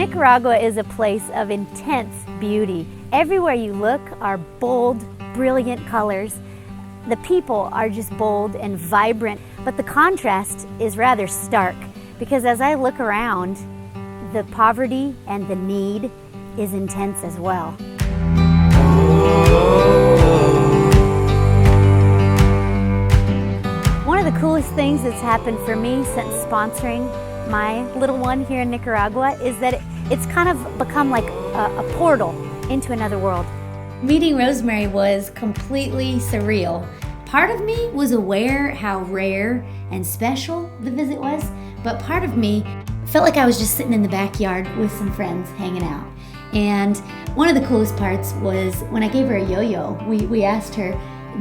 Nicaragua is a place of intense beauty. Everywhere you look are bold, brilliant colors. The people are just bold and vibrant, but the contrast is rather stark because as I look around, the poverty and the need is intense as well. One of the coolest things that's happened for me since sponsoring my little one here in Nicaragua is that it's kind of become like a portal into another world. Meeting Rosemary was completely surreal. Part of me was aware how rare and special the visit was, but part of me felt like I was just sitting in the backyard with some friends hanging out. And one of the coolest parts was when I gave her a yo-yo, we asked her,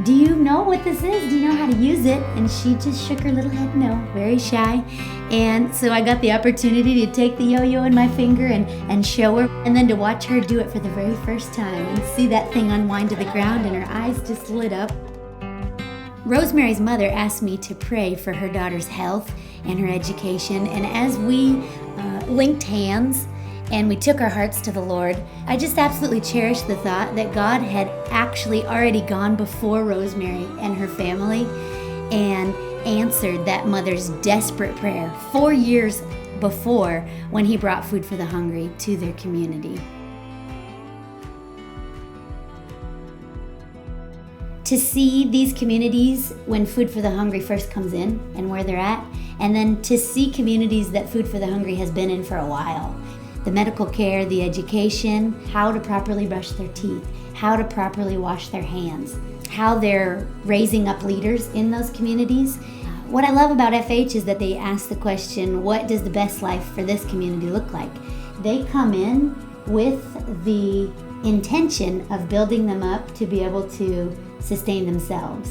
"Do you know what this is? Do you know how to use it?" And she just shook her little head no, very shy. And so I got the opportunity to take the yo-yo in my finger and show her, and then to watch her do it for the very first time and see that thing unwind to the ground and her eyes just lit up. Rosemary's mother asked me to pray for her daughter's health and her education, and as we linked hands and we took our hearts to the Lord, I just absolutely cherished the thought that God had actually already gone before Rosemary and her family and answered that mother's desperate prayer 4 years before when He brought Food for the Hungry to their community. To see these communities when Food for the Hungry first comes in and where they're at, and then to see communities that Food for the Hungry has been in for a while. The medical care, the education, how to properly brush their teeth, how to properly wash their hands, how they're raising up leaders in those communities. What I love about FH is that they ask the question, what does the best life for this community look like? They come in with the intention of building them up to be able to sustain themselves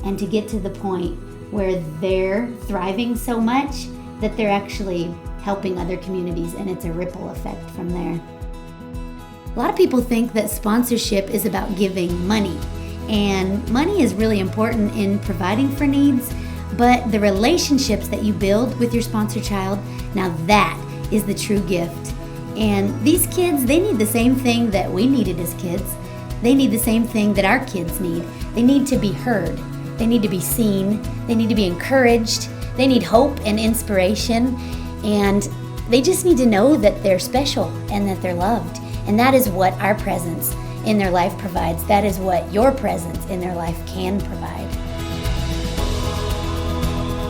and to get to the point where they're thriving so much that they're actually helping other communities, and it's a ripple effect from there. A lot of people think that sponsorship is about giving money, and money is really important in providing for needs, but the relationships that you build with your sponsor child, now that is the true gift. And these kids, they need the same thing that we needed as kids. They need the same thing that our kids need. They need to be heard. They need to be seen. They need to be encouraged. They need hope and inspiration. And they just need to know that they're special and that they're loved. And that is what our presence in their life provides. That is what your presence in their life can provide.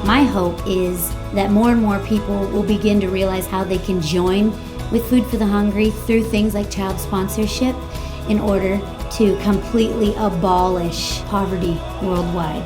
My hope is that more and more people will begin to realize how they can join with Food for the Hungry through things like child sponsorship in order to completely abolish poverty worldwide.